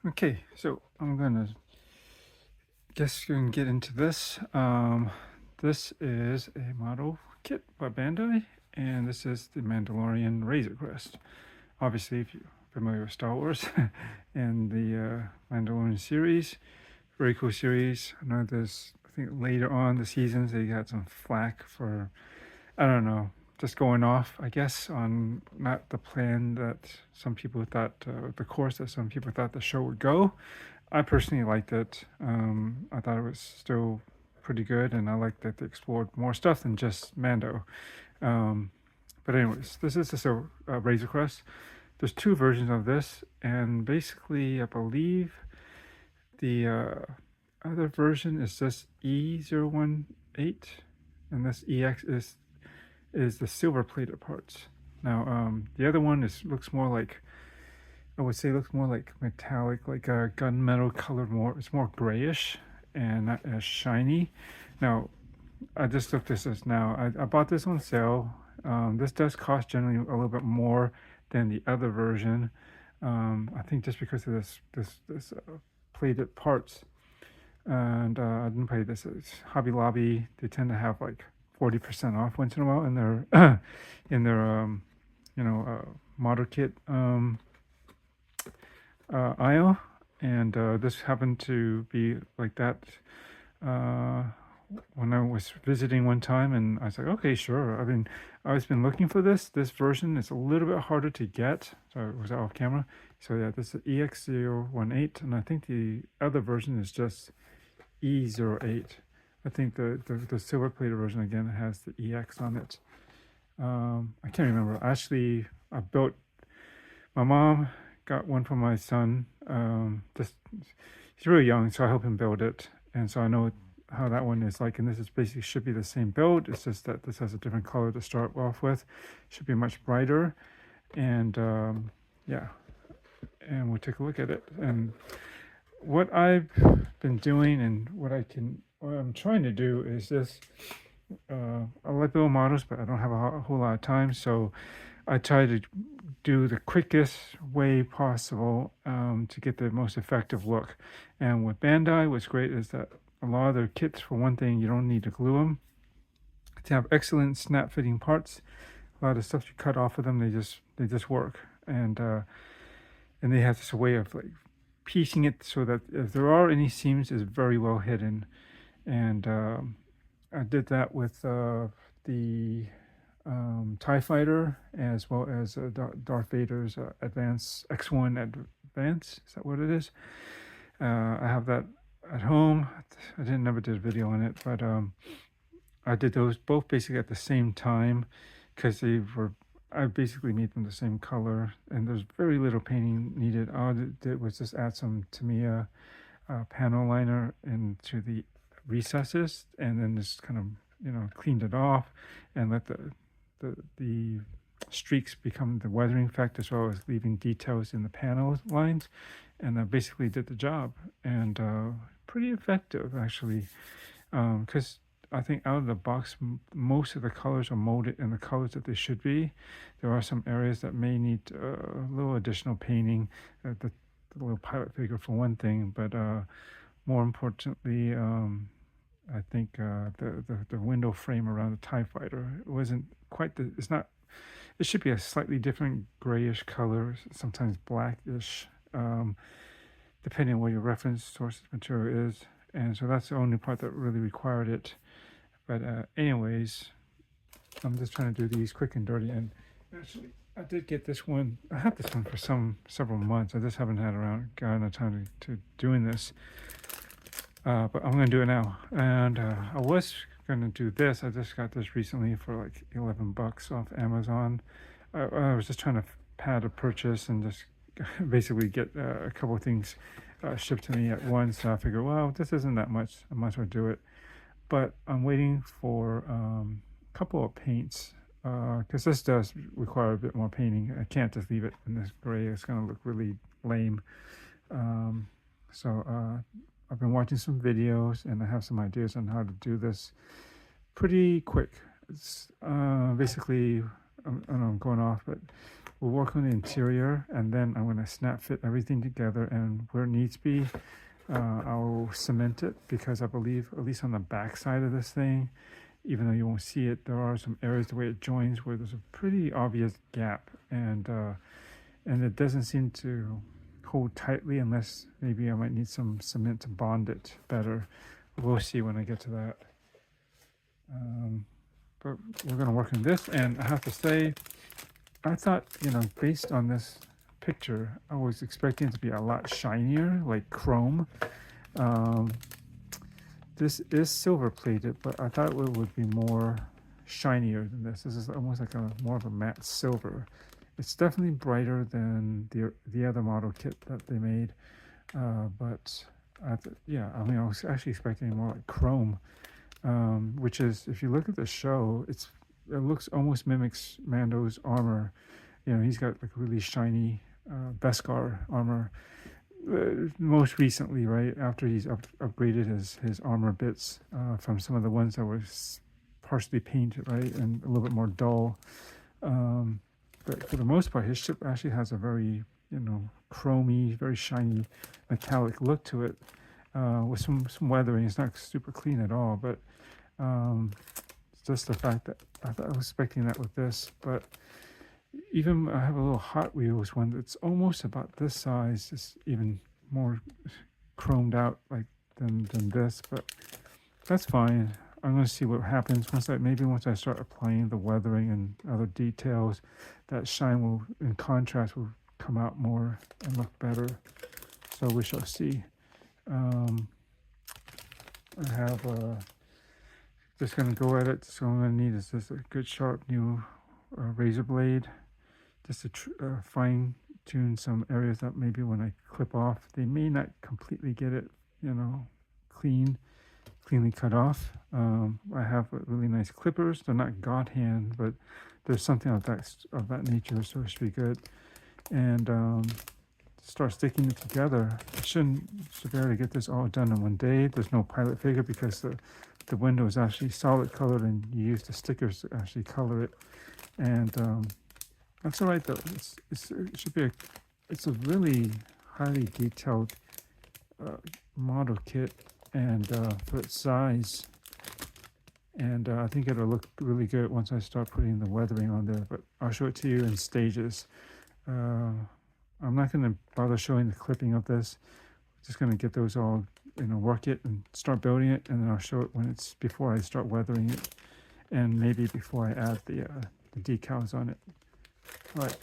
Okay, so I'm gonna get into this. This is a model kit by Bandai, and this is the Mandalorian Razor Crest. Obviously, if you're familiar with Star Wars and the Mandalorian series, very cool series. I know there's, I think later on the seasons they got some flack for, I don't know, just going off, I guess, on not the plan that some people thought, the course that some people thought the show would go. I personally liked it. I thought it was still pretty good, and I liked that they explored more stuff than just Mando. Um, but anyways, this is just a Razor Crest. There's two versions of this, and basically, I believe the other version is just E018, and this EX is the silver plated parts. Now, the other one looks more like, I would say, looks more like metallic, like a gunmetal colored. More, it's more grayish and not as shiny. Now, I just looked this as now. I bought this on sale. This does cost generally a little bit more than the other version. I think just because of this plated parts, and I didn't pay this at Hobby Lobby. They tend to have like 40% off once in a while in their in their model kit aisle, and this happened to be like that uh, when I was visiting one time, and I was like, okay, sure. I've been looking for this. This version is a little bit harder to get, so it was off camera. So yeah, this is EX018, and I think the other version is just E08. I think the silver plated version again has the EX on it. I can't remember. Actually, I built. My mom got one for my son. Just he's really young, so I help him build it, and so I know how that one is like. And this is basically should be the same build. It's just that this has a different color to start off with. Should be much brighter, and yeah. And we'll take a look at it. And what I've been doing, and what I'm trying to do is this. I like build models, but I don't have a whole lot of time, so I try to do the quickest way possible to get the most effective look. And with Bandai, what's great is that a lot of their kits, for one thing, you don't need to glue them. They have excellent snap fitting parts. A lot of stuff you cut off of them, they just work. And they have this way of like piecing it so that if there are any seams, it's very well hidden. And I did that with the TIE Fighter, as well as Darth Vader's Advance X1 Advance. Is that what it is? I have that at home. I never did a video on it, but I did those both basically at the same time because I basically made them the same color, and there's very little painting needed. All I did was just add some Tamiya panel liner into the recesses, and then just kind of cleaned it off and let the streaks become the weathering effect, as well as leaving details in the panel lines, and I basically did the job. And pretty effective actually, because I think out of the box most of the colors are molded in the colors that they should be. There are some areas that may need a little additional painting, the little pilot figure for one thing, but more importantly, I think the window frame around the TIE Fighter, it wasn't quite it's not, it should be a slightly different grayish color, sometimes blackish, depending on where your reference source material is. And so that's the only part that really required it. But anyways, I'm just trying to do these quick and dirty. And actually, I did get this one. I had this one for several months. I just haven't gotten the time to doing this. But I'm going to do it now. And I was going to do this. I just got this recently for like $11 off Amazon. I was just trying to pad a purchase and just basically get a couple of things shipped to me at once. So I figured, well, this isn't that much. I might as well do it. But I'm waiting for a couple of paints because this does require a bit more painting. I can't just leave it in this gray. It's going to look really lame. So I've been watching some videos, and I have some ideas on how to do this pretty quick. It's basically, I know I'm going off, but we'll work on the interior, and then I'm going to snap fit everything together, and where it needs to be, I'll cement it, because I believe, at least on the back side of this thing, even though you won't see it, there are some areas the way it joins where there's a pretty obvious gap, and it doesn't seem to hold tightly, unless maybe I might need some cement to bond it better. We'll see when I get to that. But we're going to work on this, and I have to say, I thought, based on this picture, I was expecting it to be a lot shinier, like chrome. This is silver plated, but I thought it would be more shinier than this. This is almost like more of a matte silver. It's definitely brighter than the other model kit that they made, but I was actually expecting more like chrome, which is, if you look at the show, it looks almost mimics Mando's armor. He's got like really shiny Beskar armor. Most recently, right after he's upgraded his armor bits from some of the ones that were partially painted, right, and a little bit more dull. But for the most part, his ship actually has a very, chromy, very shiny, metallic look to it, with some weathering. It's not super clean at all, but it's just the fact that I was expecting that with this. But even I have a little Hot Wheels one that's almost about this size, just even more chromed out than this, but that's fine. I'm going to see what happens once I start applying the weathering and other details. That shine in contrast, will come out more and look better. So we shall see. I have just going to go at it. So all I'm going to need is just a good sharp new razor blade, just to fine tune some areas that maybe when I clip off, they may not completely get it, cleanly cut off. I have really nice clippers. They're not God hand, but there's something of that nature, so it should be good. And start sticking it together. I should be able to get this all done in one day. There's no pilot figure because the window is actually solid colored, and you use the stickers to actually color it. And that's all right though. It's a really highly detailed model kit, and for its size, and I think it'll look really good once I start putting the weathering on there. But I'll show it to you in stages. I'm not going to bother showing the clipping of this. I'm just going to get those all, work it and start building it, and then I'll show it before I start weathering it, and maybe before I add the decals on it. All right.